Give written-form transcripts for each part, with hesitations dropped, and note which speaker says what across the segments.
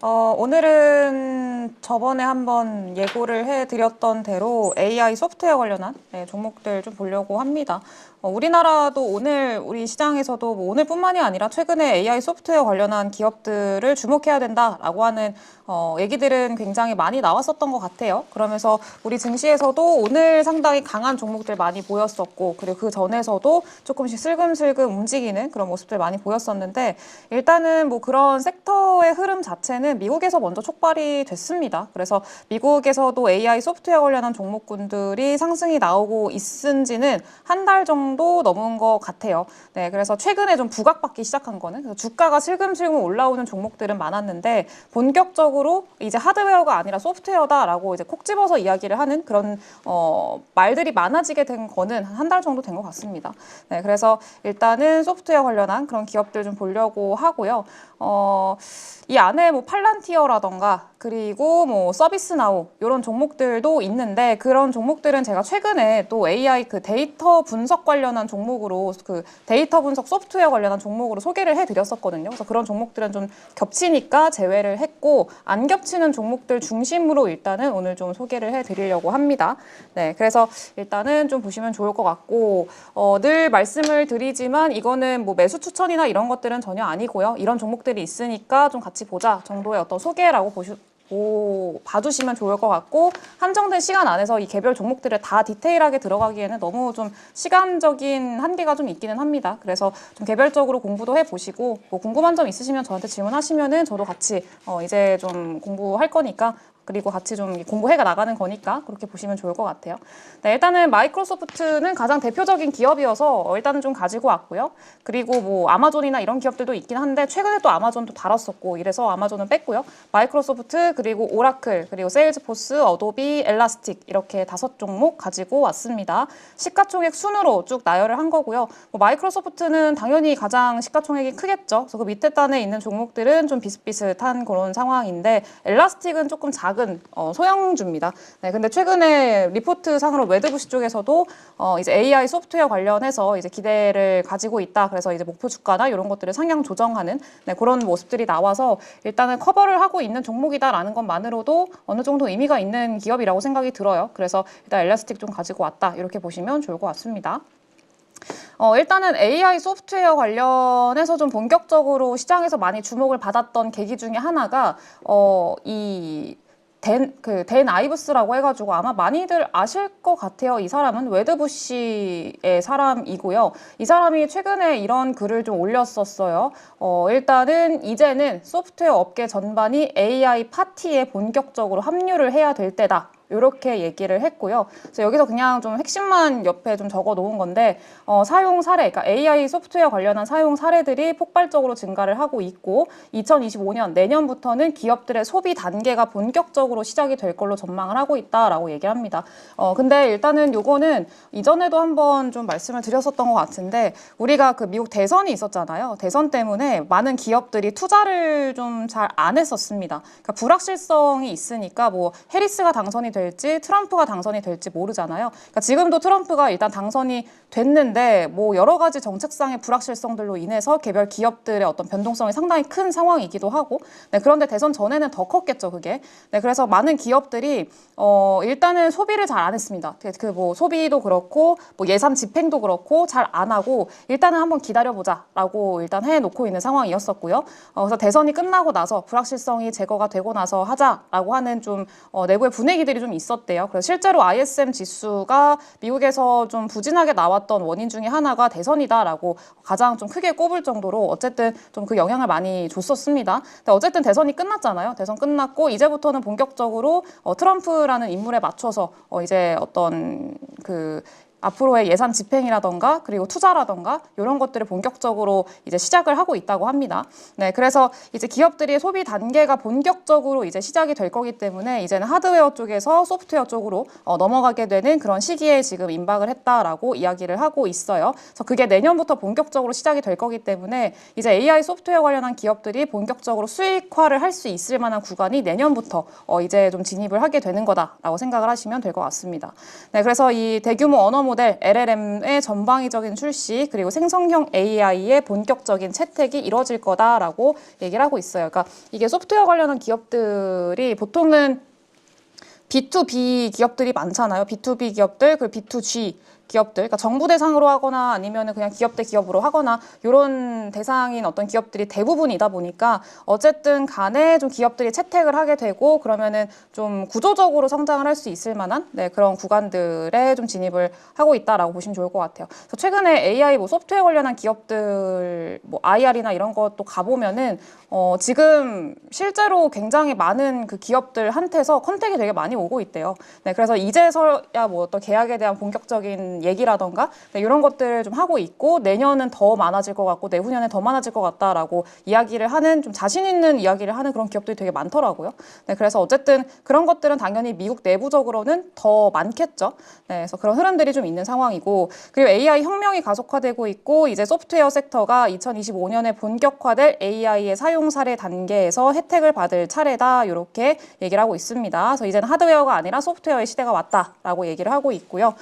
Speaker 1: 오늘은 저번에 한번 예고를 해드렸던 대로 AI 소프트웨어 관련한 종목들 좀 보려고 합니다. 우리나라도 오늘 우리 시장에서도 뭐 오늘뿐만이 아니라 최근에 AI 소프트웨어 관련한 기업들을 주목해야 된다라고 하는 얘기들은 굉장히 많이 나왔었던 것 같아요. 그러면서 우리 증시에서도 오늘 상당히 강한 종목들 많이 보였었고, 그리고 그 전에서도 조금씩 슬금슬금 움직이는 그런 모습들 많이 보였었는데, 일단은 뭐 그런 섹터의 흐름 자체는 미국에서 먼저 촉발이 됐습니다. 그래서 미국에서도 AI 소프트웨어 관련한 종목군들이 상승이 나오고 있은 지는 한 달 정도 넘은 것 같아요. 네, 그래서 최근에 좀 부각받기 시작한 거는, 그래서 주가가 슬금슬금 올라오는 종목들은 많았는데 본격적으로 이제 하드웨어가 아니라 소프트웨어다라고 이제 콕 집어서 이야기를 하는 그런 말들이 많아지게 된 거는 한 달 정도 된 것 같습니다. 네, 그래서 일단은 소프트웨어 관련한 그런 기업들 좀 보려고 하고요. 이 안에 뭐 팔란티어라던가 그리고 뭐 서비스나우 이런 종목들도 있는데, 그런 종목들은 제가 최근에 또 AI 그 데이터 분석 관련한 종목으로, 그 데이터 분석 소프트웨어 관련한 종목으로 소개를 해드렸었거든요. 그래서 그런 종목들은 좀 겹치니까 제외를 했고, 안 겹치는 종목들 중심으로 일단은 오늘 좀 소개를 해드리려고 합니다. 네, 그래서 일단은 좀 보시면 좋을 것 같고, 늘 말씀을 드리지만 이거는 뭐 매수 추천이나 이런 것들은 전혀 아니고요. 이런 종목들이 있으니까 좀 같이 보자 정도의 어떤 소개라고 봐주시면 좋을 것 같고, 한정된 시간 안에서 이 개별 종목들을 다 디테일하게 들어가기에는 너무 좀 시간적인 한계가 좀 있기는 합니다. 그래서 좀 개별적으로 공부도 해보시고, 뭐 궁금한 점 있으시면 저한테 질문하시면은 저도 같이 이제 좀 공부할 거니까, 그리고 같이 좀 공부해 나가는 거니까 그렇게 보시면 좋을 것 같아요. 네, 일단은 마이크로소프트는 가장 대표적인 기업이어서 일단은 좀 가지고 왔고요. 그리고 뭐 아마존이나 이런 기업들도 있긴 한데 최근에 또 아마존도 달았었고 이래서 아마존은 뺐고요. 마이크로소프트, 그리고 오라클, 그리고 세일즈포스, 어도비, 엘라스틱 이렇게 5종목 가지고 왔습니다. 시가총액 순으로 쭉 나열을 한 거고요. 뭐 마이크로소프트는 당연히 가장 시가총액이 크겠죠. 그래서 그 밑에 단에 있는 종목들은 좀 비슷비슷한 그런 상황인데, 엘라스틱은 조금 작은 소형주입니다. 네, 근데 최근에 리포트 상으로 매드부시 쪽에서도 이제 AI 소프트웨어 관련해서 이제 기대를 가지고 있다. 그래서 이제 목표 주가나 이런 것들을 상향 조정하는 그런 모습들이 나와서 일단은 커버를 하고 있는 종목이다라는 것만으로도 어느 정도 의미가 있는 기업이라고 생각이 들어요. 그래서 일단 엘라스틱 좀 가지고 왔다. 이렇게 보시면 좋을 것 같습니다. 일단은 AI 소프트웨어 관련해서 좀 본격적으로 시장에서 많이 주목을 받았던 계기 중에 하나가 댄 아이브스라고 해가지고 아마 많이들 아실 것 같아요. 이 사람은 매드부시의 사람이고요. 이 사람이 최근에 이런 글을 좀 올렸었어요. 일단은 이제는 소프트웨어 업계 전반이 AI 파티에 본격적으로 합류를 해야 될 때다. 이렇게 얘기를 했고요. 그래서 여기서 그냥 좀 핵심만 옆에 좀 적어 놓은 건데, 사용 사례, 그러니까 AI 소프트웨어 관련한 사용 사례들이 폭발적으로 증가를 하고 있고, 2025년 내년부터는 기업들의 소비 단계가 본격적으로 시작이 될 걸로 전망을 하고 있다라고 얘기를 합니다. 근데 일단은 요거는 이전에도 한번 좀 말씀을 드렸었던 것 같은데, 우리가 그 미국 대선이 있었잖아요. 대선 때문에 많은 기업들이 투자를 좀 잘 안 했었습니다. 그러니까 불확실성이 있으니까 뭐 해리스가 당선이 될지 트럼프가 당선이 될지 모르잖아요. 그러니까 지금도 트럼프가 일단 당선이 됐는데 뭐 여러 가지 정책상의 불확실성들로 인해서 개별 기업들의 어떤 변동성이 상당히 큰 상황이기도 하고, 그런데 대선 전에는 더 컸겠죠, 그게. 그래서 많은 기업들이 일단은 소비를 잘 안 했습니다. 그 뭐 소비도 그렇고 뭐 예산 집행도 그렇고 잘 안 하고 일단은 한번 기다려보자라고 일단 해놓고 있는 상황이었었고요. 그래서 대선이 끝나고 나서 불확실성이 제거가 되고 나서 하자라고 하는 좀 내부의 분위기들이 좀 있었대요. 그래서 실제로 ISM 지수가 미국에서 좀 부진하게 나왔던 원인 중에 하나가 대선이다라고 가장 좀 크게 꼽을 정도로 어쨌든 좀 그 영향을 많이 줬었습니다. 근데 어쨌든 대선이 끝났잖아요. 대선 끝났고 이제부터는 본격적으로 트럼프라는 인물에 맞춰서 이제 어떤 그 앞으로의 예산 집행이라던가 그리고 투자라던가 이런 것들을 본격적으로 이제 시작을 하고 있다고 합니다. 네, 그래서 이제 기업들이 소비 단계가 본격적으로 이제 시작이 될 거기 때문에 이제는 하드웨어 쪽에서 소프트웨어 쪽으로 넘어가게 되는 그런 시기에 지금 임박을 했다라고 이야기를 하고 있어요. 그래서 그게 내년부터 본격적으로 시작이 될 거기 때문에 이제 AI 소프트웨어 관련한 기업들이 본격적으로 수익화를 할 수 있을 만한 구간이 내년부터 이제 좀 진입을 하게 되는 거다라고 생각을 하시면 될 것 같습니다. 네, 그래서 이 대규모 언어 모델 LLM의 전방위적인 출시 그리고 생성형 AI의 본격적인 채택이 이뤄질 거다라고 얘기를 하고 있어요. 그러니까 이게 소프트웨어 관련한 기업들이 보통은 B2B 기업들이 많잖아요. B2B 기업들, 그리고 B2G 기업들, 그러니까 정부 대상으로 하거나 아니면 그냥 기업 대 기업으로 하거나 이런 대상인 어떤 기업들이 대부분이다 보니까 어쨌든 간에 좀 기업들이 채택을 하게 되고 그러면은 좀 구조적으로 성장을 할 수 있을 만한 그런 구간들에 좀 진입을 하고 있다라고 보시면 좋을 것 같아요. 그래서 최근에 AI 뭐 소프트웨어 관련한 기업들 뭐 IR이나 이런 것도 가보면은 지금 실제로 굉장히 많은 그 기업들한테서 컨택이 되게 많이 오고 있대요. 그래서 이제서야 뭐 어떤 계약에 대한 본격적인 얘기라던가 이런 것들을 좀 하고 있고 내년은 더 많아질 것 같고 내후년에 더 많아질 것 같다라고 이야기를 하는 좀 자신 있는 이야기를 하는 그런 기업들이 되게 많더라고요. 그래서 어쨌든 그런 것들은 당연히 미국 내부적으로는 더 많겠죠. 그래서 그런 흐름들이 좀 있는 상황이고 그리고 AI 혁명이 가속화되고 있고 이제 소프트웨어 섹터가 2025년에 본격화될 AI의 사용 사례 단계에서 혜택을 받을 차례다 이렇게 얘기를 하고 있습니다. 그래서 이제는 하드웨어가 아니라 소프트웨어의 시대가 왔다라고 얘기를 하고 있고요.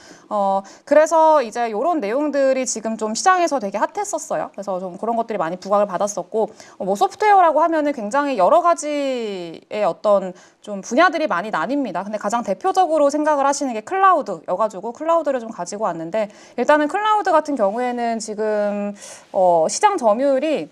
Speaker 1: 그래서 이제 이런 내용들이 지금 좀 시장에서 되게 핫했었어요. 그래서 좀 그런 것들이 많이 부각을 받았었고, 뭐 소프트웨어라고 하면은 굉장히 여러 가지의 어떤 좀 분야들이 많이 나뉩니다. 근데 가장 대표적으로 생각을 하시는 게 클라우드여가지고 클라우드를 좀 가지고 왔는데 일단은 클라우드 같은 경우에는 지금 시장 점유율이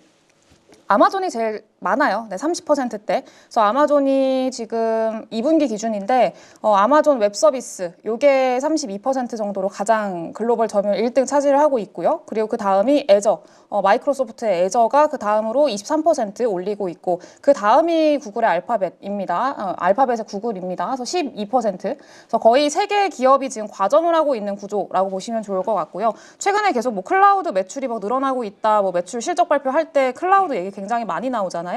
Speaker 1: 아마존이 제일 많아요. 30%대. 그래서 아마존이 지금 2분기 기준인데 아마존 웹 서비스 요게 32% 정도로 가장 글로벌 점유율 1등 차지를 하고 있고요. 그리고 그 다음이 애저, 마이크로소프트의 애저가 그 다음으로 23% 올리고 있고 그 다음이 구글의 알파벳입니다. 알파벳의 구글입니다. 그래서 12%. 그래서 거의 세 개의 기업이 지금 과점을 하고 있는 구조라고 보시면 좋을 것 같고요. 최근에 계속 뭐 클라우드 매출이 막 늘어나고 있다, 뭐 매출 실적 발표할 때 클라우드 얘기 굉장히 많이 나오잖아요.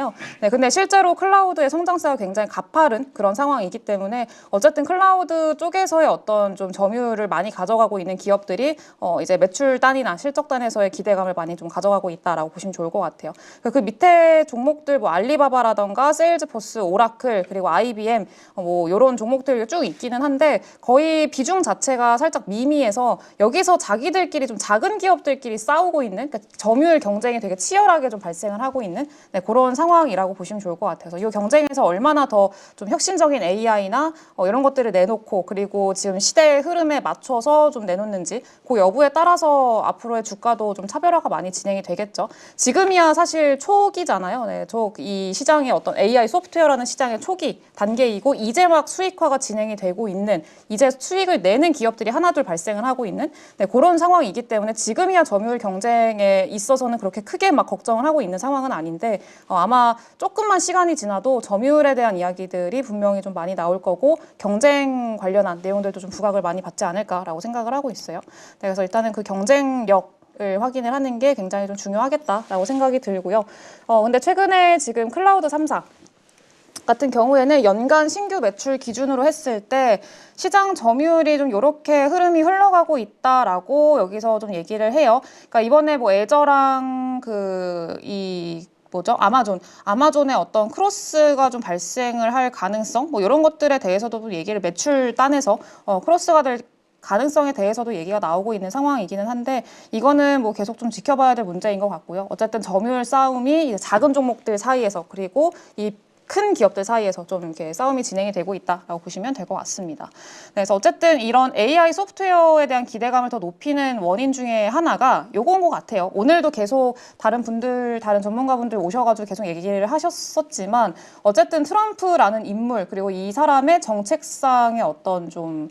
Speaker 1: 근데 실제로 클라우드의 성장세가 굉장히 가파른 그런 상황이기 때문에 어쨌든 클라우드 쪽에서의 어떤 좀 점유율을 많이 가져가고 있는 기업들이 이제 매출 단위나 실적 단에서의 기대감을 많이 좀 가져가고 있다라고 보시면 좋을 것 같아요. 그 밑에 종목들 뭐 알리바바라던가 세일즈포스, 오라클 그리고 IBM 뭐 이런 종목들이 쭉 있기는 한데 거의 비중 자체가 살짝 미미해서 여기서 자기들끼리 좀 작은 기업들끼리 싸우고 있는 그러니까 점유율 경쟁이 되게 치열하게 좀 발생을 하고 있는 그런 상황이라고 보시면 좋을 것 같아서 이 경쟁에서 얼마나 더 좀 혁신적인 AI나 이런 것들을 내놓고 그리고 지금 시대의 흐름에 맞춰서 좀 내놓는지 그 여부에 따라서 앞으로의 주가도 좀 차별화가 많이 진행이 되겠죠. 지금이야 사실 초기잖아요. 이 시장의 어떤 AI 소프트웨어라는 시장의 초기 단계이고 이제 막 수익화가 진행이 되고 있는 이제 수익을 내는 기업들이 하나둘 발생을 하고 있는 그런 상황이기 때문에 지금이야 점유율 경쟁에 있어서는 그렇게 크게 막 걱정을 하고 있는 상황은 아닌데 아마 조금만 시간이 지나도 점유율에 대한 이야기들이 분명히 좀 많이 나올 거고 경쟁 관련한 내용들도 좀 부각을 많이 받지 않을까라고 생각을 하고 있어요. 그래서 일단은 그 경쟁력을 확인을 하는 게 굉장히 좀 중요하겠다라고 생각이 들고요. 근데 최근에 지금 클라우드 3사 같은 경우에는 연간 신규 매출 기준으로 했을 때 시장 점유율이 좀 이렇게 흐름이 흘러가고 있다라고 여기서 좀 얘기를 해요. 그러니까 이번에 뭐 애저랑 아마존의 어떤 크로스가 좀 발생을 할 가능성 뭐 이런 것들에 대해서도 좀 얘기를 매출 단에서 크로스가 될 가능성에 대해서도 얘기가 나오고 있는 상황이기는 한데 이거는 뭐 계속 좀 지켜봐야 될 문제인 것 같고요. 어쨌든 점유율 싸움이 이제 작은 종목들 사이에서 그리고 이 큰 기업들 사이에서 좀 이렇게 싸움이 진행이 되고 있다라고 보시면 될 것 같습니다. 그래서 어쨌든 이런 AI 소프트웨어에 대한 기대감을 더 높이는 원인 중에 하나가 요거인 것 같아요. 오늘도 계속 다른 전문가분들 오셔가지고 계속 얘기를 하셨었지만 어쨌든 트럼프라는 인물 그리고 이 사람의 정책상의 어떤 좀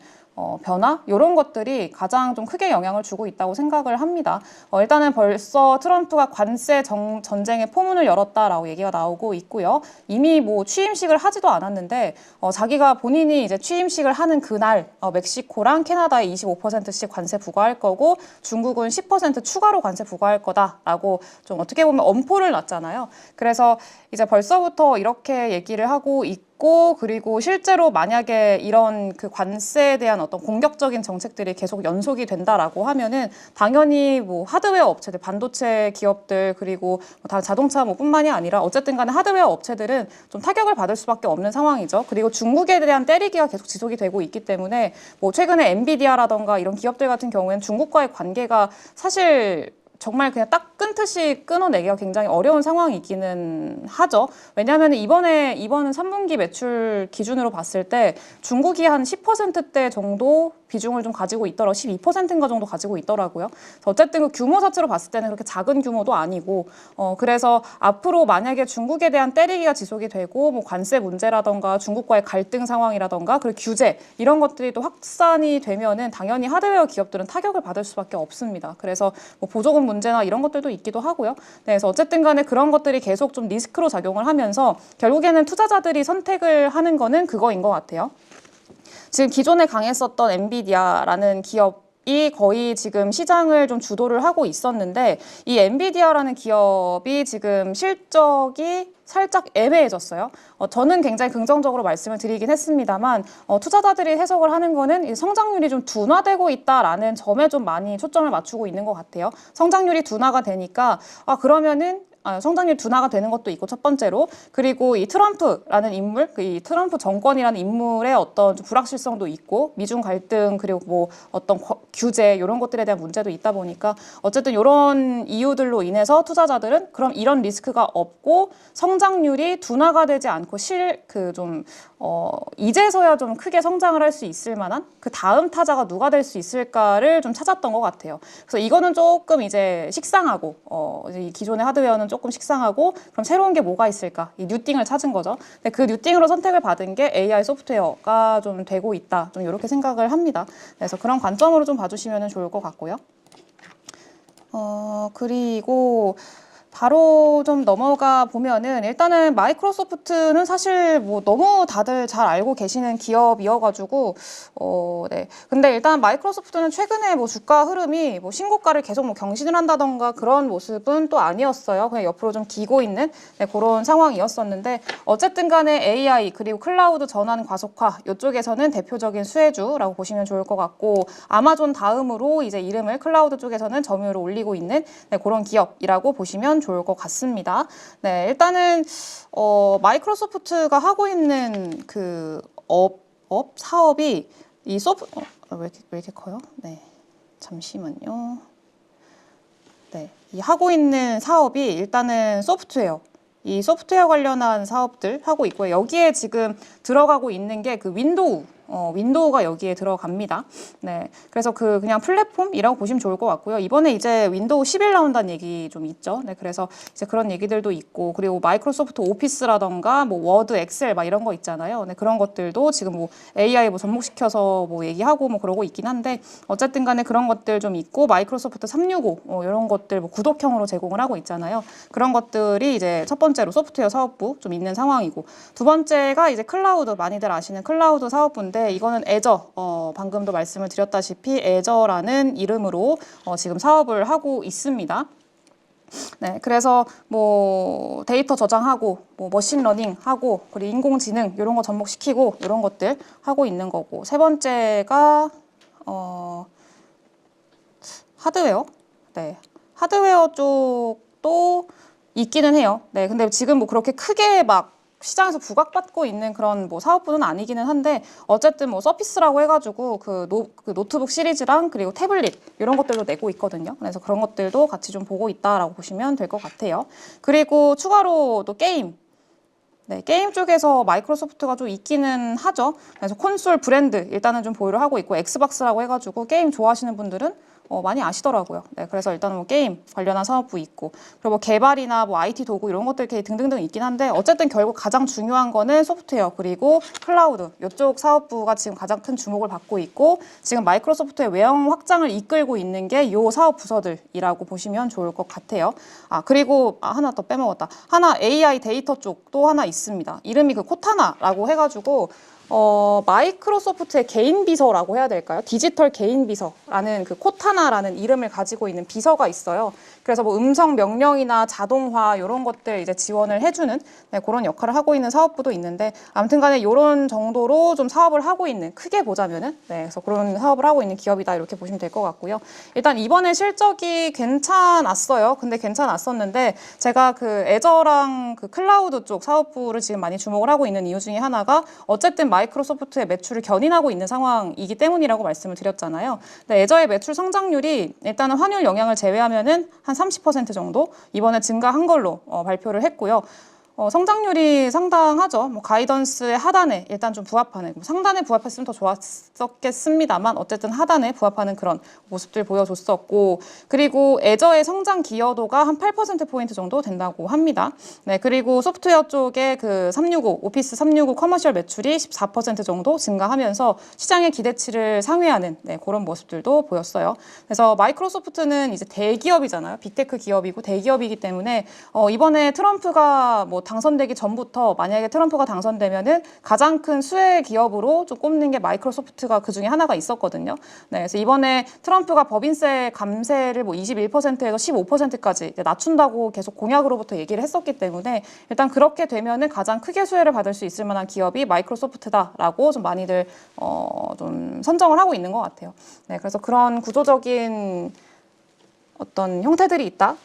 Speaker 1: 변화 이런 것들이 가장 좀 크게 영향을 주고 있다고 생각을 합니다. 일단은 벌써 트럼프가 관세 전쟁의 포문을 열었다라고 얘기가 나오고 있고요. 이미 뭐 취임식을 하지도 않았는데 자기가 본인이 이제 취임식을 하는 그날 멕시코랑 캐나다에 25%씩 관세 부과할 거고 중국은 10% 추가로 관세 부과할 거다라고 좀 어떻게 보면 엄포를 놨잖아요. 그래서 이제 벌써부터 이렇게 얘기를 하고 있고 있고, 그리고 실제로 만약에 이런 그 관세에 대한 어떤 공격적인 정책들이 계속 연속이 된다라고 하면은 당연히 뭐 하드웨어 업체들, 반도체 기업들, 그리고 다 자동차 뭐 뿐만이 아니라 어쨌든 간에 하드웨어 업체들은 좀 타격을 받을 수밖에 없는 상황이죠. 그리고 중국에 대한 때리기가 계속 지속이 되고 있기 때문에 뭐 최근에 엔비디아라던가 이런 기업들 같은 경우에는 중국과의 관계가 사실 정말 그냥 딱 끊듯이 끊어내기가 굉장히 어려운 상황이기는 하죠. 왜냐하면 이번은 3분기 매출 기준으로 봤을 때 중국이 한 10%대 정도 비중을 좀 가지고 있더라고요. 12%인가 정도 가지고 있더라고요. 어쨌든 그 규모 자체로 봤을 때는 그렇게 작은 규모도 아니고, 그래서 앞으로 만약에 중국에 대한 때리기가 지속이 되고, 뭐 관세 문제라던가 중국과의 갈등 상황이라던가, 그리고 규제 이런 것들이 또 확산이 되면은 당연히 하드웨어 기업들은 타격을 받을 수밖에 없습니다. 그래서 뭐 보조금 문제나 이런 것들도 있기도 하고요. 네, 그래서 어쨌든 간에 그런 것들이 계속 좀 리스크로 작용을 하면서 결국에는 투자자들이 선택을 하는 거는 그거인 것 같아요. 지금 기존에 강했었던 엔비디아라는 기업이 거의 지금 시장을 좀 주도를 하고 있었는데, 이 엔비디아라는 기업이 지금 실적이 살짝 애매해졌어요. 저는 굉장히 긍정적으로 말씀을 드리긴 했습니다만, 투자자들이 해석을 하는 거는 이 성장률이 좀 둔화되고 있다라는 점에 좀 많이 초점을 맞추고 있는 것 같아요. 성장률이 둔화가 되니까, 그러면은 성장률 둔화가 되는 것도 있고, 첫 번째로. 그리고 이 트럼프라는 인물, 이 트럼프 정권이라는 인물의 어떤 좀 불확실성도 있고, 미중 갈등, 그리고 뭐 어떤 규제, 이런 것들에 대한 문제도 있다 보니까, 어쨌든 이런 이유들로 인해서 투자자들은 그럼 이런 리스크가 없고, 성장률이 둔화가 되지 않고 이제서야 좀 크게 성장을 할 수 있을 만한 그 다음 타자가 누가 될 수 있을까를 좀 찾았던 것 같아요. 그래서 이거는 조금 이제 식상하고, 이 기존의 하드웨어는 조금 식상하고, 그럼 새로운 게 뭐가 있을까? 이 뉴띵을 찾은 거죠. 근데 그 뉴띵으로 선택을 받은 게 AI 소프트웨어가 좀 되고 있다. 좀 이렇게 생각을 합니다. 그래서 그런 관점으로 좀 봐주시면 좋을 것 같고요. 그리고 바로 좀 넘어가 보면은 일단은 마이크로소프트는 사실 뭐 너무 다들 잘 알고 계시는 기업이어가지고 네. 근데 일단 마이크로소프트는 최근에 뭐 주가 흐름이 뭐 신고가를 계속 뭐 경신을 한다던가 그런 모습은 또 아니었어요. 그냥 옆으로 좀 기고 있는 그런 상황이었었는데, 어쨌든 간에 AI 그리고 클라우드 전환 가속화 이쪽에서는 대표적인 수혜주라고 보시면 좋을 것 같고, 아마존 다음으로 이제 이름을 클라우드 쪽에서는 점유율을 올리고 있는 그런 기업이라고 보시면 좋을 것 같습니다. 네, 일단은 마이크로소프트가 하고 있는 그 사업이 왜 이렇게 커요? 네, 잠시만요. 네, 이 하고 있는 사업이 일단은 소프트웨어. 이 소프트웨어 관련한 사업들 하고 있고요. 여기에 지금 들어가고 있는 게 그 윈도우가 여기에 들어갑니다. 네, 그래서 그냥 플랫폼이라고 보시면 좋을 것 같고요. 이번에 이제 윈도우 11 나온다는 얘기 좀 있죠. 네, 그래서 이제 그런 얘기들도 있고, 그리고 마이크로소프트 오피스라던가 뭐 워드, 엑셀 막 이런 거 있잖아요. 네, 그런 것들도 지금 뭐 AI 뭐 접목시켜서 뭐 얘기하고 뭐 그러고 있긴 한데, 어쨌든 간에 그런 것들 좀 있고, 마이크로소프트 365 이런 것들 뭐 구독형으로 제공을 하고 있잖아요. 그런 것들이 이제 첫 번째로 소프트웨어 사업부 좀 있는 상황이고, 두 번째가 이제 클라우드, 많이들 아시는 클라우드 사업부인데, 이거는 애저, 방금도 말씀을 드렸다시피 애저라는 이름으로 지금 사업을 하고 있습니다. 네, 그래서 뭐 데이터 저장하고, 뭐 머신러닝 하고, 그리고 인공지능 이런 거 접목시키고 이런 것들 하고 있는 거고, 세 번째가 하드웨어. 네, 하드웨어 쪽도 있기는 해요. 네, 근데 지금 뭐 그렇게 크게 막 시장에서 부각받고 있는 그런 뭐 사업부는 아니기는 한데, 어쨌든 뭐 서피스라고 해가지고 그 노트북 시리즈랑 그리고 태블릿 이런 것들도 내고 있거든요. 그래서 그런 것들도 같이 좀 보고 있다라고 보시면 될 것 같아요. 그리고 추가로 또 게임. 네, 게임 쪽에서 마이크로소프트가 좀 있기는 하죠. 그래서 콘솔 브랜드 일단은 좀 보유를 하고 있고, 엑스박스라고 해가지고 게임 좋아하시는 분들은 많이 아시더라고요. 네, 그래서 일단은 뭐 게임 관련한 사업부 있고, 그리고 뭐 개발이나 뭐 IT 도구 이런 것들 이렇게 등등등 있긴 한데, 어쨌든 결국 가장 중요한 거는 소프트웨어 그리고 클라우드 이쪽 사업부가 지금 가장 큰 주목을 받고 있고, 지금 마이크로소프트의 외형 확장을 이끌고 있는 게 이 사업 부서들이라고 보시면 좋을 것 같아요. 그리고 하나 더 빼먹었다. 하나 AI 데이터 쪽도 하나 있습니다. 이름이 그 코타나라고 해가지고 마이크로소프트의 개인 비서라고 해야 될까요? 디지털 개인 비서라는 그 코타나라는 이름을 가지고 있는 비서가 있어요. 그래서 뭐 음성 명령이나 자동화 이런 것들 이제 지원을 해주는 그런 역할을 하고 있는 사업부도 있는데 아무튼간에 이런 정도로 좀 사업을 하고 있는 크게 보자면은 그래서 그런 사업을 하고 있는 기업이다 이렇게 보시면 될 것 같고요. 일단 이번에 실적이 괜찮았어요. 근데 괜찮았었는데 제가 그 애저랑 그 클라우드 쪽 사업부를 지금 많이 주목을 하고 있는 이유 중에 하나가 어쨌든 마이크로소프트의 매출을 견인하고 있는 상황이기 때문이라고 말씀을 드렸잖아요. 근데 애저의 매출 성장률이 일단은 환율 영향을 제외하면은 한 30% 정도 이번에 증가한 걸로 발표를 했고요. 성장률이 상당하죠. 뭐 가이던스의 하단에 일단 좀 부합하는, 상단에 부합했으면 더 좋았었겠습니다만 어쨌든 하단에 부합하는 그런 모습들 보여줬었고, 그리고 애저의 성장 기여도가 한 8%포인트 정도 된다고 합니다. 네, 그리고 소프트웨어 쪽에 그 365, 오피스 365 커머셜 매출이 14% 정도 증가하면서 시장의 기대치를 상회하는 그런 모습들도 보였어요. 그래서 마이크로소프트는 이제 대기업이잖아요. 빅테크 기업이고 대기업이기 때문에 이번에 트럼프가 뭐 당선되기 전부터 만약에 트럼프가 당선되면은 가장 큰 수혜 기업으로 좀 꼽는 게 마이크로소프트가 그 중에 하나가 있었거든요. 네, 그래서 이번에 트럼프가 법인세 감세를 뭐 21%에서 15%까지 낮춘다고 계속 공약으로부터 얘기를 했었기 때문에 일단 그렇게 되면은 가장 크게 수혜를 받을 수 있을 만한 기업이 마이크로소프트다라고 좀 많이들 좀 선정을 하고 있는 것 같아요. 네, 그래서 그런 구조적인 어떤 형태들이 있다.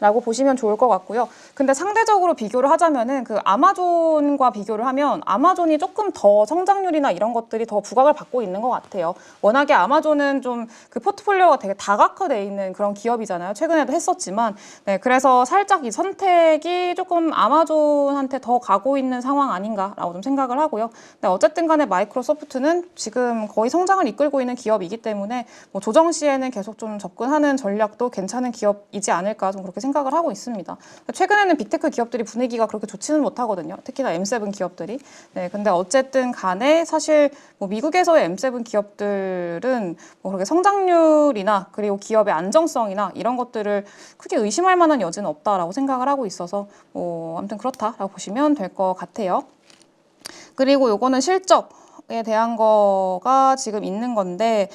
Speaker 1: 라고 보시면 좋을 것 같고요. 근데 상대적으로 비교를 하자면은 그 아마존과 비교를 하면 아마존이 조금 더 성장률이나 이런 것들이 더 부각을 받고 있는 것 같아요. 워낙에 아마존은 좀 그 포트폴리오가 되게 다각화되어 있는 그런 기업이잖아요. 최근에도 했었지만. 네, 그래서 살짝 이 선택이 조금 아마존한테 더 가고 있는 상황 아닌가라고 좀 생각을 하고요. 근데 어쨌든 간에 마이크로소프트는 지금 거의 성장을 이끌고 있는 기업이기 때문에 뭐 조정 시에는 계속 좀 접근하는 전략도 괜찮은 기업이지 않을까 좀 그렇게 생각을 하고 있습니다. 최근에는 빅테크 기업들이 분위기가 그렇게 좋지는 못하거든요. 특히나 M7 기업들이. 네, 근데 어쨌든 간에 사실 뭐 미국에서의 M7 기업들은 뭐 그렇게 성장률이나 그리고 기업의 안정성이나 이런 것들을 크게 의심할 만한 여지는 없다라고 생각을 하고 있어서 뭐 아무튼 그렇다라고 보시면 될 것 같아요. 그리고 요거는 실적에 대한 거가 지금 있는 건데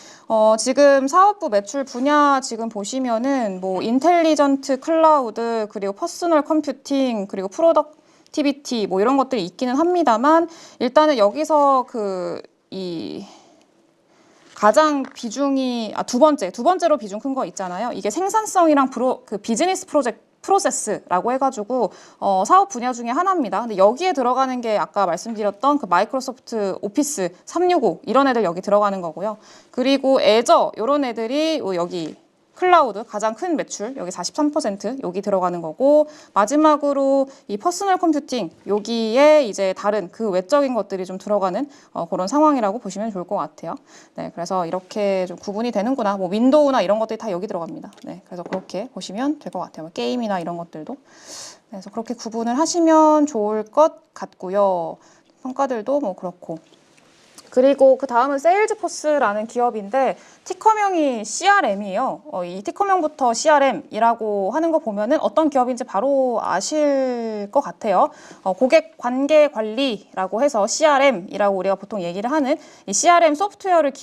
Speaker 1: 지금 사업부 매출 분야 지금 보시면은 뭐 인텔리전트 클라우드 그리고 퍼스널 컴퓨팅 그리고 프로덕티비티 뭐 이런 것들이 있기는 합니다만 일단은 여기서 가장 비중이 두 번째로 비중 큰 거 있잖아요. 이게 생산성이랑 그 비즈니스 프로세스라고 해가지고 사업 분야 중에 하나입니다. 근데 여기에 들어가는 게 아까 말씀드렸던 그 마이크로소프트 오피스 365 이런 애들 여기 들어가는 거고요. 그리고 애저 이런 애들이 여기 클라우드 가장 큰 매출 여기 43% 여기 들어가는 거고 마지막으로 이 퍼스널 컴퓨팅 여기에 이제 다른 그 외적인 것들이 좀 들어가는 그런 상황이라고 보시면 좋을 것 같아요. 네, 그래서 이렇게 좀 구분이 되는구나. 뭐 윈도우나 이런 것들이 다 여기 들어갑니다. 네, 그래서 그렇게 보시면 될 것 같아요. 뭐 게임이나 이런 것들도. 그래서 그렇게 구분을 하시면 좋을 것 같고요. 평가들도 뭐 그렇고. 그리고 그 다음은 세일즈포스라는 기업인데 티커명이 CRM이에요. 이 티커명부터 CRM이라고 하는 거 보면은 어떤 기업인지 바로 아실 것 같아요. 고객 관계 관리라고 해서 CRM이라고 우리가 보통 얘기를 하는 이 CRM 소프트웨어를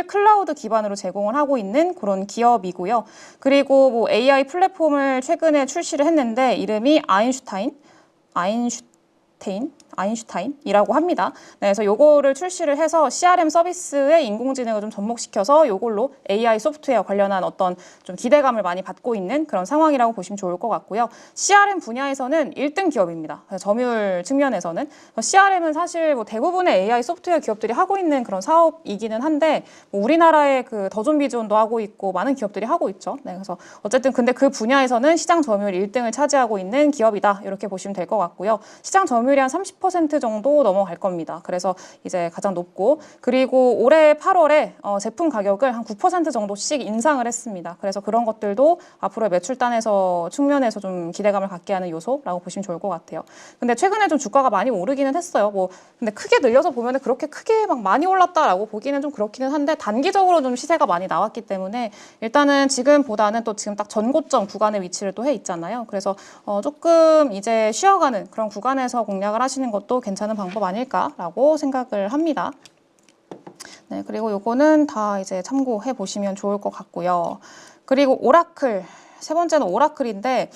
Speaker 1: 클라우드 기반으로 제공을 하고 있는 그런 기업이고요. 그리고 뭐 AI 플랫폼을 최근에 출시를 했는데 이름이 아인슈타인이라고 합니다. 네, 그래서 요거를 출시를 해서 CRM 서비스에 인공지능을 좀 접목시켜서 요걸로 AI 소프트웨어 관련한 어떤 좀 기대감을 많이 받고 있는 그런 상황이라고 보시면 좋을 것 같고요. CRM 분야에서는 1등 기업입니다. 점유율 측면에서는. CRM은 사실 뭐 대부분의 AI 소프트웨어 기업들이 하고 있는 그런 사업이기는 한데 뭐 우리나라의 그 더존비존도 하고 있고 많은 기업들이 하고 있죠. 네, 그래서 어쨌든 근데 그 분야에서는 시장 점유율 1등을 차지하고 있는 기업이다. 이렇게 보시면 될 것 같고요. 시장 점유율이 한 30% 정도 넘어갈 겁니다. 그래서 이제 가장 높고 그리고 올해 8월에 제품 가격을 한 9% 정도씩 인상을 했습니다. 그래서 그런 것들도 앞으로의 매출단에서 측면에서 좀 기대감을 갖게 하는 요소라고 보시면 좋을 것 같아요. 근데 최근에 좀 주가가 많이 오르기는 했어요. 뭐 근데 크게 늘려서 보면은 그렇게 크게 막 많이 올랐다라고 보기는 좀 그렇기는 한데 단기적으로 좀 시세가 많이 나왔기 때문에 일단은 지금보다는 또 지금 딱 전고점 구간의 위치를 또 해 있잖아요. 그래서 조금 이제 쉬어가는 그런 구간에서 공략을 하시는 것도 괜찮은 방법 아닐까라고 생각을 합니다. 네, 그리고 요거는 다 이제 참고해 보시면 좋을 것 같고요. 그리고 오라클, 세 번째는 오라클인데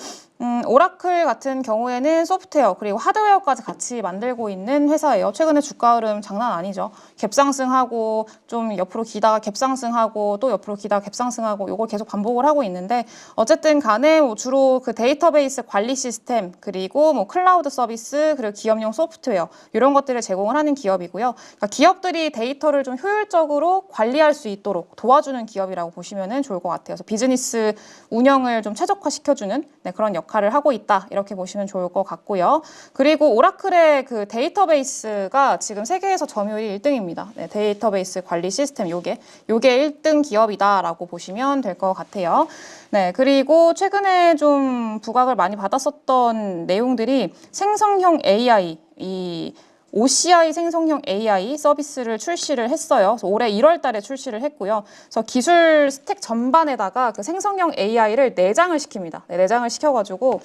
Speaker 1: 오라클 같은 경우에는 소프트웨어 그리고 하드웨어까지 같이 만들고 있는 회사예요. 최근에 주가 흐름 장난 아니죠. 갭상승하고 좀 옆으로 기다가 갭상승하고 또 옆으로 기다가 갭상승하고 이걸 계속 반복을 하고 있는데 어쨌든 간에 뭐 주로 그 데이터베이스 관리 시스템 그리고 뭐 클라우드 서비스 그리고 기업용 소프트웨어 이런 것들을 제공을 하는 기업이고요. 그러니까 기업들이 데이터를 좀 효율적으로 관리할 수 있도록 도와주는 기업이라고 보시면 좋을 것 같아요. 그래서 비즈니스 운영을 좀 최적화시켜주는 그런 역할을 하고 있다 이렇게 보시면 좋을 것 같고요. 그리고 오라클의 그 데이터베이스가 지금 세계에서 점유율이 1등입니다. 네, 데이터베이스 관리 시스템 요게 1등 기업이다라고 보시면 될 것 같아요. 네, 그리고 최근에 좀 부각을 많이 받았었던 내용들이 생성형 AI 이 OCI 생성형 AI 서비스를 출시를 했어요. 그래서 올해 1월 달에 출시를 했고요. 그래서 기술 스택 전반에다가 그 생성형 AI를 내장을 시킵니다. 네, 내장을 시켜가지고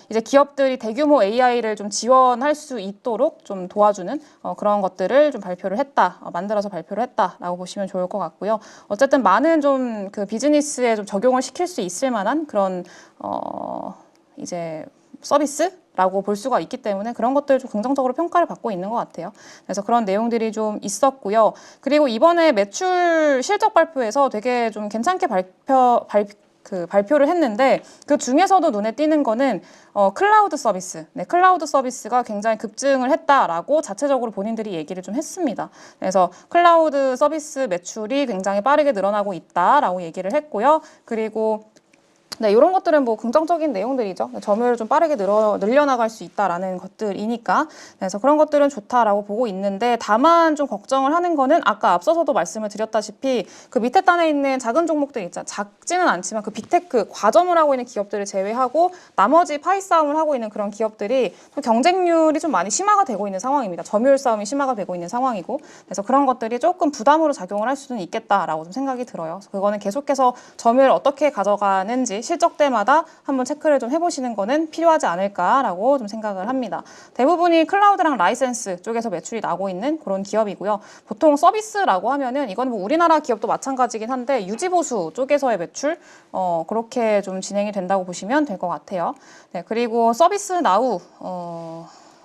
Speaker 1: 이제 기업들이 대규모 AI를 좀 지원할 수 있도록 좀 도와주는 그런 것들을 좀 발표를 했다, 만들어서 발표를 했다라고 보시면 좋을 것 같고요. 어쨌든 많은 좀 그 비즈니스에 좀 적용을 시킬 수 있을 만한 그런 이제 서비스라고 볼 수가 있기 때문에 그런 것들 좀 긍정적으로 평가를 받고 있는 것 같아요. 그래서 그런 내용들이 좀 있었고요. 그리고 이번에 매출 실적 발표에서 되게 좀 괜찮게 발표를 했는데 그 중에서도 눈에 띄는 거는 클라우드 서비스. 네, 클라우드 서비스가 굉장히 급증을 했다라고 자체적으로 본인들이 얘기를 좀 했습니다. 그래서 클라우드 서비스 매출이 굉장히 빠르게 늘어나고 있다라고 얘기를 했고요. 그리고 네, 이런 것들은 뭐 긍정적인 내용들이죠. 점유율을 좀 빠르게 늘려나갈 수 있다라는 것들이니까. 그래서 그런 것들은 좋다라고 보고 있는데 다만 좀 걱정을 하는 거는 아까 앞서서도 말씀을 드렸다시피 그 밑에 단에 있는 작은 종목들 있잖아요. 작지는 않지만 그 빅테크 과점을 하고 있는 기업들을 제외하고 나머지 파이 싸움을 하고 있는 그런 기업들이 경쟁률이 좀 많이 심화가 되고 있는 상황입니다. 점유율 싸움이 심화가 되고 있는 상황이고 그래서 그런 것들이 조금 부담으로 작용을 할 수는 있겠다라고 좀 생각이 들어요. 그래서 그거는 계속해서 점유율 어떻게 가져가는지 실적 때마다 한번 체크를 좀 해보시는 거는 필요하지 않을까라고 좀 생각을 합니다. 대부분이 클라우드랑 라이센스 쪽에서 매출이 나고 있는 그런 기업이고요. 보통 서비스라고 하면은 이건 뭐 우리나라 기업도 마찬가지긴 한데 유지보수 쪽에서의 매출 그렇게 좀 진행이 된다고 보시면 될 것 같아요. 네, 그리고 서비스 나우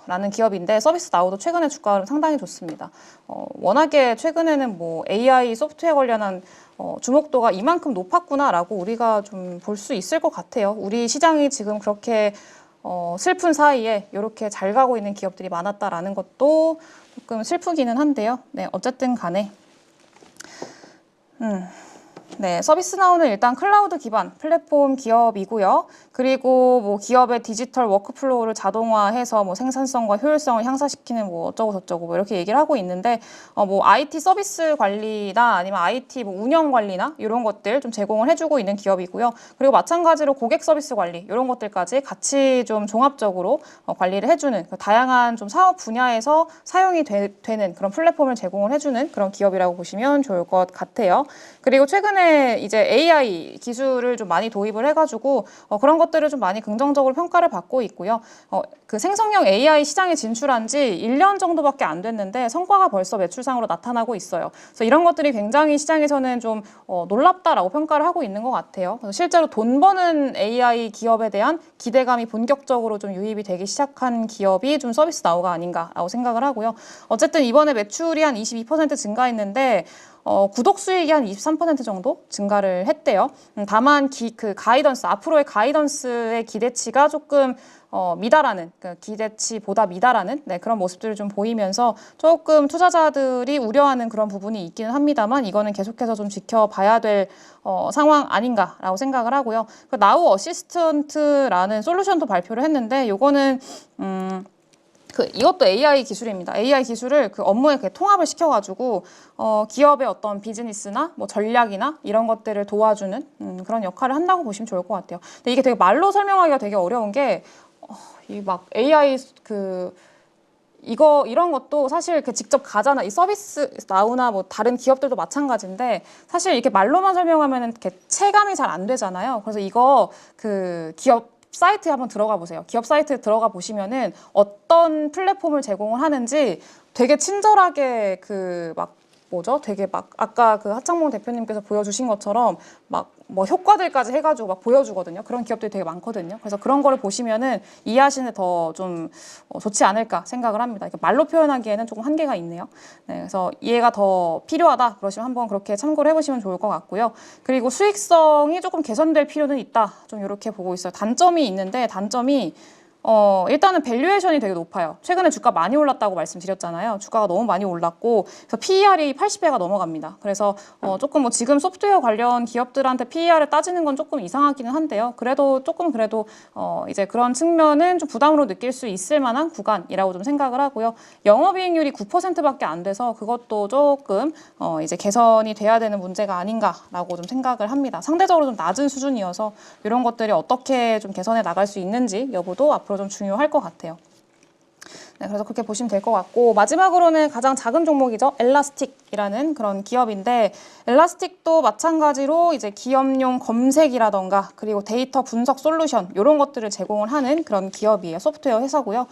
Speaker 1: 라는 기업인데 서비스 나우도 최근에 주가는 상당히 좋습니다. 워낙에 최근에는 뭐 AI 소프트웨어 관련한 주목도가 이만큼 높았구나라고 우리가 좀 볼 수 있을 것 같아요. 우리 시장이 지금 그렇게 슬픈 사이에 이렇게 잘 가고 있는 기업들이 많았다라는 것도 조금 슬프기는 한데요. 네, 어쨌든 간에 네, 서비스나우는 일단 클라우드 기반 플랫폼 기업이고요. 그리고 뭐 기업의 디지털 워크플로우를 자동화해서 뭐 생산성과 효율성을 향상시키는 뭐 어쩌고 저쩌고 뭐 이렇게 얘기를 하고 있는데 뭐 IT 서비스 관리나 아니면 IT 뭐 운영 관리나 이런 것들 좀 제공을 해주고 있는 기업이고요. 그리고 마찬가지로 고객 서비스 관리 이런 것들까지 같이 좀 종합적으로 관리를 해주는 다양한 좀 사업 분야에서 사용이 되는 그런 플랫폼을 제공을 해주는 그런 기업이라고 보시면 좋을 것 같아요. 그리고 최근에 이제 AI 기술을 좀 많이 도입을 해가지고 그런 것들을 좀 많이 긍정적으로 평가를 받고 있고요. 그 생성형 AI 시장에 진출한 지 1년 정도밖에 안 됐는데 성과가 벌써 매출상으로 나타나고 있어요. 그래서 이런 것들이 굉장히 시장에서는 좀 놀랍다라고 평가를 하고 있는 것 같아요. 그래서 실제로 돈 버는 AI 기업에 대한 기대감이 본격적으로 좀 유입이 되기 시작한 기업이 좀 서비스나우가 아닌가라고 생각을 하고요. 어쨌든 이번에 매출이 한 22% 증가했는데 구독 수익이 한 23% 정도 증가를 했대요. 다만 그 가이던스, 앞으로의 가이던스의 기대치가 조금 미달하는, 그 기대치보다 미달하는 그런 모습들을 좀 보이면서 조금 투자자들이 우려하는 그런 부분이 있기는 합니다만 이거는 계속해서 좀 지켜봐야 될 상황 아닌가라고 생각을 하고요. 그 나우 어시스턴트라는 솔루션도 발표를 했는데 이거는 이것도 AI 기술입니다. AI 기술을 그 업무에 이렇게 통합을 시켜가지고 기업의 어떤 비즈니스나 뭐 전략이나 이런 것들을 도와주는 그런 역할을 한다고 보시면 좋을 것 같아요. 근데 이게 되게 말로 설명하기가 되게 어려운 게 이 막 AI 이런 것도 사실 이렇게 직접 가잖아. 이 서비스 나우나 뭐 다른 기업들도 마찬가지인데 사실 이렇게 말로만 설명하면은 이렇게 체감이 잘 안 되잖아요. 그래서 이거 그 기업 사이트에 한번 들어가 보세요. 기업 사이트에 들어가 보시면은 어떤 플랫폼을 제공을 하는지 되게 친절하게 되게 막 아까 그 하창봉 대표님께서 보여주신 것처럼 막 뭐 효과들까지 해가지고 막 보여주거든요. 그런 기업들이 되게 많거든요. 그래서 그런 거를 보시면은 이해하시는 데 더 좀 좋지 않을까 생각을 합니다. 말로 표현하기에는 조금 한계가 있네요. 네, 그래서 이해가 더 필요하다 그러시면 한번 그렇게 참고를 해보시면 좋을 것 같고요. 그리고 수익성이 조금 개선될 필요는 있다. 좀 이렇게 보고 있어요. 단점이 있는데 단점이 일단은 밸류에이션이 되게 높아요. 최근에 주가 많이 올랐다고 말씀드렸잖아요. 주가가 너무 많이 올랐고, 그래서 PER이 80배가 넘어갑니다. 그래서 조금 뭐 지금 소프트웨어 관련 기업들한테 PER을 따지는 건 조금 이상하기는 한데요. 그래도 이제 그런 측면은 좀 부담으로 느낄 수 있을 만한 구간이라고 좀 생각을 하고요. 영업이익률이 9%밖에 안 돼서 그것도 조금 이제 개선이 돼야 되는 문제가 아닌가라고 좀 생각을 합니다. 상대적으로 좀 낮은 수준이어서 이런 것들이 어떻게 좀 개선해 나갈 수 있는지 여부도 앞으로 좀 중요할 것 같아요. 네, 그래서 그렇게 보시면 될 것 같고 마지막으로는 가장 작은 종목이죠. 엘라스틱이라는 그런 기업인데 엘라스틱도 마찬가지로 이제 기업용 검색이라던가 그리고 데이터 분석 솔루션 이런 것들을 제공을 하는 그런 기업이에요. 소프트웨어 회사고요.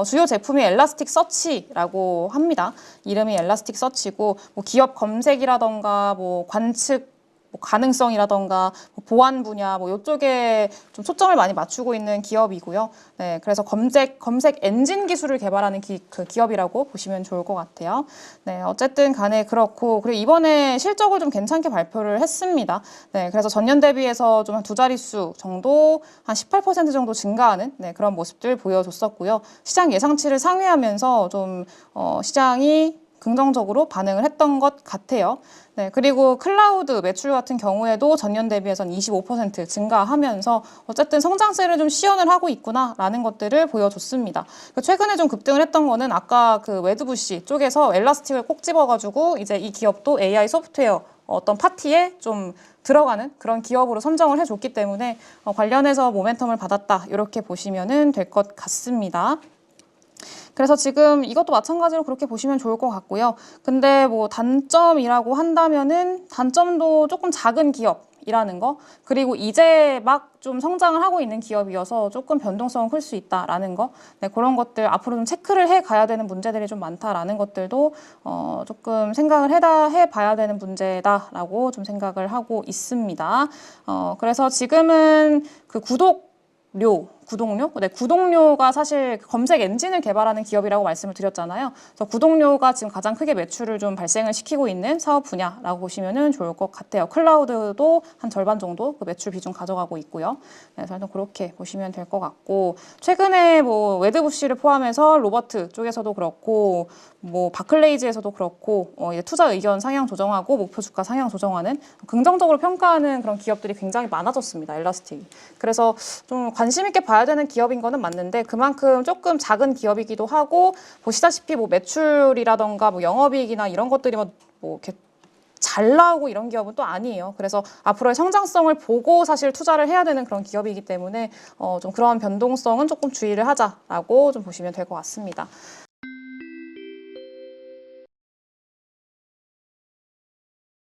Speaker 1: 주요 제품이 엘라스틱 서치라고 합니다. 이름이 엘라스틱 서치고 뭐 기업 검색이라던가 뭐 관측 가능성이라던가 보안 분야 이쪽에 좀 초점을 많이 맞추고 있는 기업이고요. 네, 그래서 검색 엔진 기술을 개발하는 그 기업이라고 보시면 좋을 것 같아요. 네, 어쨌든 간에 그렇고 그리고 이번에 실적을 좀 괜찮게 발표를 했습니다. 네, 그래서 전년 대비해서 좀 한 두 자릿수 정도 한 18% 정도 증가하는 그런 모습들 보여줬었고요. 시장 예상치를 상회하면서 좀 시장이 긍정적으로 반응을 했던 것 같아요. 네, 그리고 클라우드 매출 같은 경우에도 전년 대비해서는 25% 증가하면서 어쨌든 성장세를 좀 시연을 하고 있구나라는 것들을 보여줬습니다. 최근에 좀 급등을 했던 거는 아까 그 웨드부시 쪽에서 엘라스틱을 꼭 집어가지고 이제 이 기업도 AI 소프트웨어 어떤 파티에 좀 들어가는 그런 기업으로 선정을 해줬기 때문에 관련해서 모멘텀을 받았다 이렇게 보시면 될 것 같습니다. 그래서 지금 이것도 마찬가지로 그렇게 보시면 좋을 것 같고요. 근데 뭐 단점이라고 한다면은 단점도 조금 작은 기업이라는 거 그리고 이제 막 좀 성장을 하고 있는 기업이어서 조금 변동성은 클 수 있다라는 거 그런 것들 앞으로 좀 체크를 해 가야 되는 문제들이 좀 많다라는 것들도 조금 생각을 해봐야 되는 문제다라고 좀 생각을 하고 있습니다. 그래서 지금은 그 구독료? 네, 구독료가 사실 검색 엔진을 개발하는 기업이라고 말씀을 드렸잖아요. 그래서 구독료가 지금 가장 크게 매출을 좀 발생을 시키고 있는 사업 분야라고 보시면 좋을 것 같아요. 클라우드도 한 절반 정도 그 매출 비중 가져가고 있고요. 네, 그래서 그렇게 보시면 될 것 같고 최근에 뭐 웨드부시를 포함해서 로버트 쪽에서도 그렇고 뭐 바클레이즈에서도 그렇고 투자 의견 상향 조정하고 목표 주가 상향 조정하는 긍정적으로 평가하는 그런 기업들이 굉장히 많아졌습니다. 엘라스틱이. 그래서 좀 관심 있게 봐야 되는 기업인 거는 맞는데 그만큼 조금 작은 기업이기도 하고 보시다시피 뭐 매출이라던가 뭐 영업이익이나 이런 것들이 뭐 이렇게 잘 나오고 이런 기업은 또 아니에요. 그래서 앞으로의 성장성을 보고 사실 투자를 해야 되는 그런 기업이기 때문에 좀 그런 변동성은 조금 주의를 하자라고 좀 보시면 될 것 같습니다.